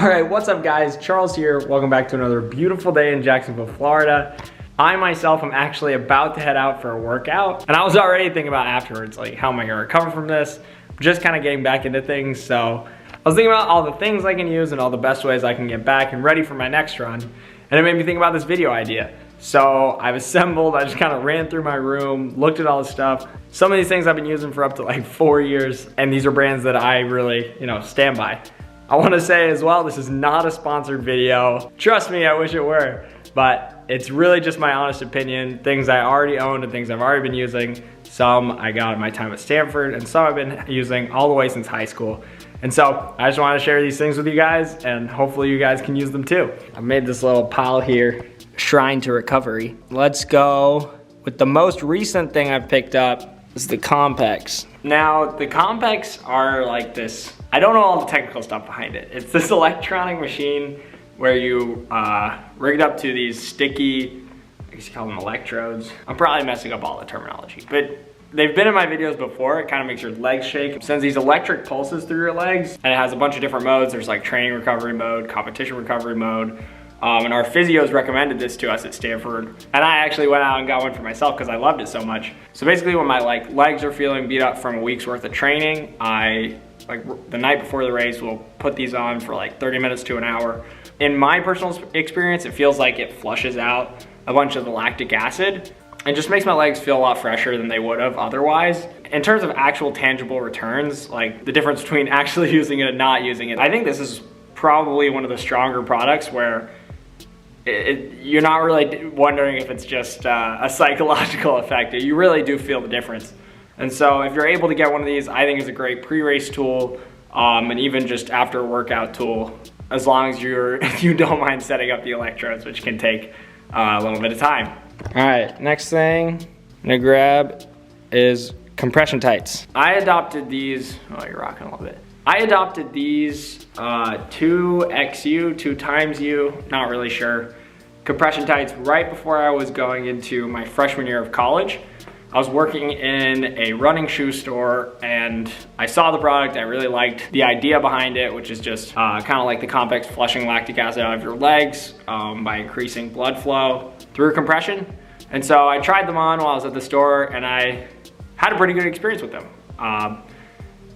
Alright, what's up guys? Charles here. Welcome back to another beautiful day in Jacksonville, Florida. I myself am actually about to head out for a workout, and I was already thinking about afterwards, like how am I gonna recover from this? Just kind of getting back into things, so I was thinking about all the things I can use and all the best ways I can get back and ready for my next run, and it made me think about this video idea. So I've assembled, I just kind of ran through my room, looked at all the stuff. Some of these things I've been using for up to like 4 years, and these are brands that I really, stand by. I want to say as well, this is not a sponsored video. Trust me, I wish it were. But it's really just my honest opinion, things I already owned and things I've already been using. Some I got in my time at Stanford, and some I've been using all the way since high school. And so I just want to share these things with you guys, and hopefully you guys can use them too. I've made this little pile here, Shrine to Recovery. Let's go with the most recent thing I've picked up. Is the Compex. Now, the Compex are like this, I don't know all the technical stuff behind it. It's this electronic machine where you rig it up to these sticky, I guess you call them electrodes. I'm probably messing up all the terminology, but they've been in my videos before. It kind of makes your legs shake. It sends these electric pulses through your legs, and it has a bunch of different modes. There's like training recovery mode, competition recovery mode, and our physios recommended this to us at Stanford. And I actually went out and got one for myself because I loved it so much. So basically when my legs are feeling beat up from a week's worth of training, I, the night before the race, will put these on for like 30 minutes to an hour. In my personal experience, it feels like it flushes out a bunch of the lactic acid and just makes my legs feel a lot fresher than they would have otherwise. In terms of actual tangible returns, like the difference between actually using it and not using it, I think this is probably one of the stronger products where you're not really wondering if it's just a psychological effect. You really do feel the difference. And so if you're able to get one of these, I think it's a great pre-race tool, and even just after a workout tool, as long as you don't mind setting up the electrodes, which can take a little bit of time. All right, next thing I'm gonna grab is compression tights. I adopted these, oh, you're rocking a little bit. I adopted these 2XU, 2XU, not really sure, compression tights right before I was going into my freshman year of college. I was working in a running shoe store and I saw the product. I really liked the idea behind it, which is just kind of like the Compex flushing lactic acid out of your legs by increasing blood flow through compression. And so I tried them on while I was at the store and I had a pretty good experience with them.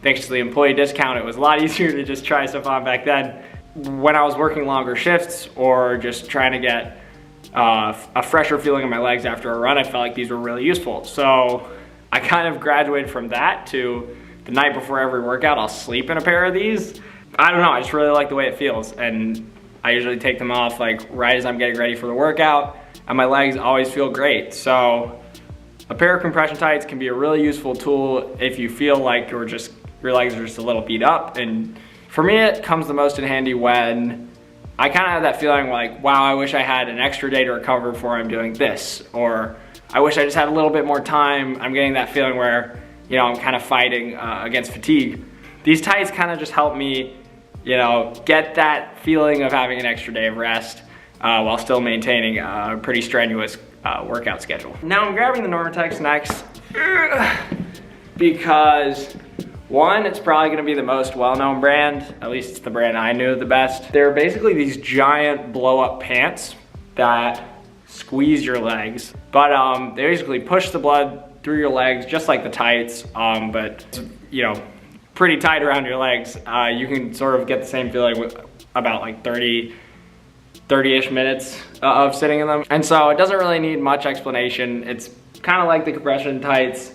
Thanks to the employee discount, it was a lot easier to just try stuff on back then. When I was working longer shifts or just trying to get a fresher feeling in my legs after a run, I felt like these were really useful. So I kind of graduated from that to the night before every workout, I'll sleep in a pair of these. I don't know, I just really like the way it feels. And I usually take them off like right as I'm getting ready for the workout, and my legs always feel great. So a pair of compression tights can be a really useful tool if you feel like your legs are just a little beat up. And for me, it comes the most in handy when I kind of have that feeling like, wow, I wish I had an extra day to recover before I'm doing this. Or I wish I just had a little bit more time. I'm getting that feeling where, I'm kind of fighting against fatigue. These tights kind of just help me, get that feeling of having an extra day of rest while still maintaining a pretty strenuous workout schedule. Now I'm grabbing the Normatex next because one, it's probably gonna be the most well-known brand, at least it's the brand I knew the best. They're basically these giant blow-up pants that squeeze your legs, but they basically push the blood through your legs just like the tights, but pretty tight around your legs. You can sort of get the same feeling with about like 30-ish minutes of sitting in them. And so it doesn't really need much explanation. It's kind of like the compression tights,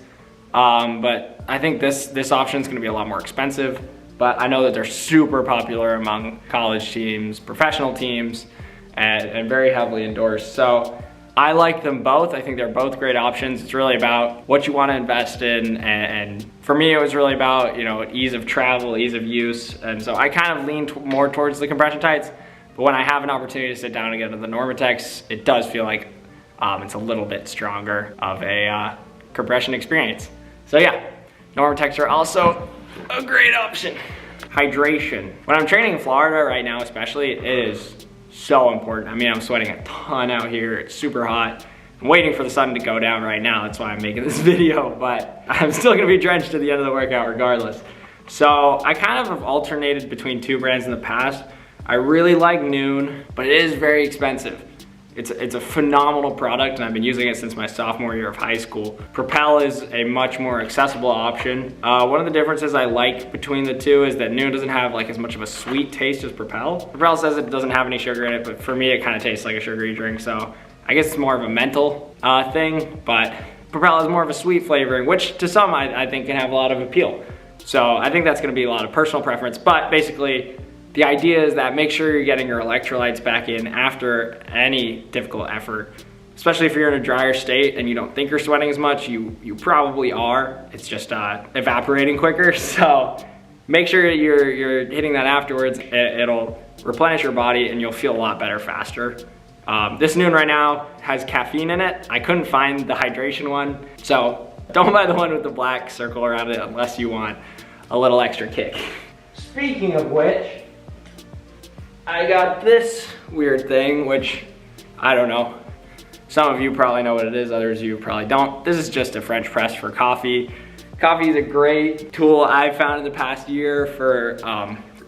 but I think this option is going to be a lot more expensive, but I know that they're super popular among college teams, professional teams, and very heavily endorsed. So I like them both. I think they're both great options. It's really about what you want to invest in, and for me it was really about ease of travel, ease of use, and so I kind of leaned more towards the compression tights. But when I have an opportunity to sit down and get into the Normatex, it does feel like it's a little bit stronger of a compression experience. So yeah, Normatex are also a great option. Hydration. When I'm training in Florida right now especially, it is so important. I mean, I'm sweating a ton out here. It's super hot. I'm waiting for the sun to go down right now. That's why I'm making this video, but I'm still gonna be drenched at the end of the workout regardless. So I kind of have alternated between two brands in the past. I really like Noon, but it is very expensive. It's a phenomenal product, and I've been using it since my sophomore year of high school. Propel is a much more accessible option. One of the differences I like between the two is that Noon doesn't have like as much of a sweet taste as Propel. Propel says it doesn't have any sugar in it, but for me it kind of tastes like a sugary drink, so I guess it's more of a mental thing, but Propel has more of a sweet flavoring, which to some I think can have a lot of appeal. So I think that's gonna be a lot of personal preference, but basically, the idea is that make sure you're getting your electrolytes back in after any difficult effort, especially if you're in a drier state and you don't think you're sweating as much. You probably are. It's just evaporating quicker. So make sure you're hitting that afterwards. It'll replenish your body and you'll feel a lot better faster. This Noon right now has caffeine in it. I couldn't find the hydration one, so don't buy the one with the black circle around it unless you want a little extra kick. Speaking of which, I got this weird thing, which I don't know. Some of you probably know what it is, others of you probably don't. This is just a French press for coffee. Coffee is a great tool I've found in the past year for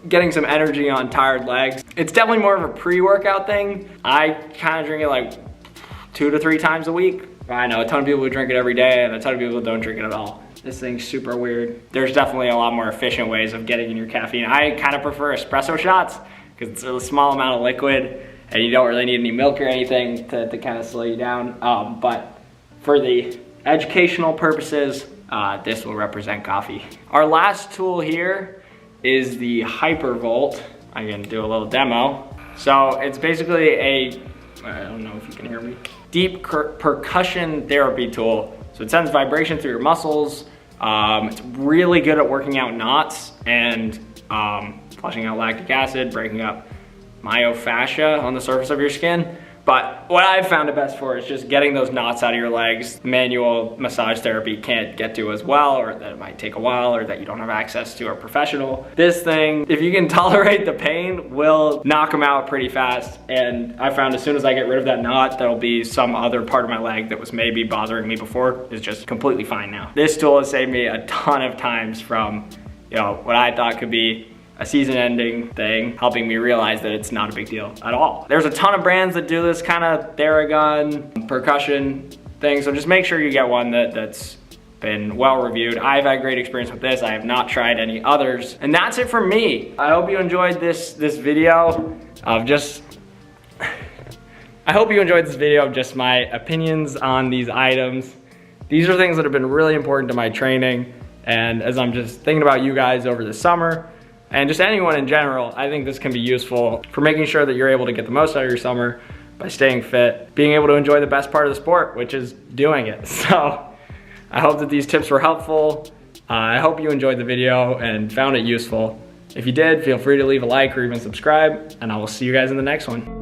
getting some energy on tired legs. It's definitely more of a pre-workout thing. I kind of drink it like 2 to 3 times a week. I know a ton of people who drink it every day and a ton of people who don't drink it at all. This thing's super weird. There's definitely a lot more efficient ways of getting in your caffeine. I kind of prefer espresso shots, because it's a small amount of liquid and you don't really need any milk or anything to kind of slow you down. But for the educational purposes, this will represent coffee. Our last tool here is the Hypervolt. I'm gonna do a little demo. So it's basically I don't know if you can hear me, deep percussion therapy tool. So it sends vibration through your muscles. It's really good at working out knots and flushing out lactic acid, breaking up myofascia on the surface of your skin. But what I've found it best for is just getting those knots out of your legs. Manual massage therapy can't get to as well, or that it might take a while, or that you don't have access to a professional. This thing, if you can tolerate the pain, will knock them out pretty fast. And I found as soon as I get rid of that knot, that'll be some other part of my leg that was maybe bothering me before is just completely fine now. This tool has saved me a ton of times from, what I thought could be a season-ending thing, helping me realize that it's not a big deal at all. There's a ton of brands that do this kind of Theragun percussion thing, so just make sure you get one that's been well reviewed. I've had great experience with this. I have not tried any others. And that's it for me. I hope you enjoyed this video of just, I hope you enjoyed this video of just my opinions on these items. These are things that have been really important to my training, and as I'm just thinking about you guys over the summer, and just anyone in general, I think this can be useful for making sure that you're able to get the most out of your summer by staying fit, being able to enjoy the best part of the sport, which is doing it. So I hope that these tips were helpful. I hope you enjoyed the video and found it useful. If you did, feel free to leave a like or even subscribe, and I will see you guys in the next one.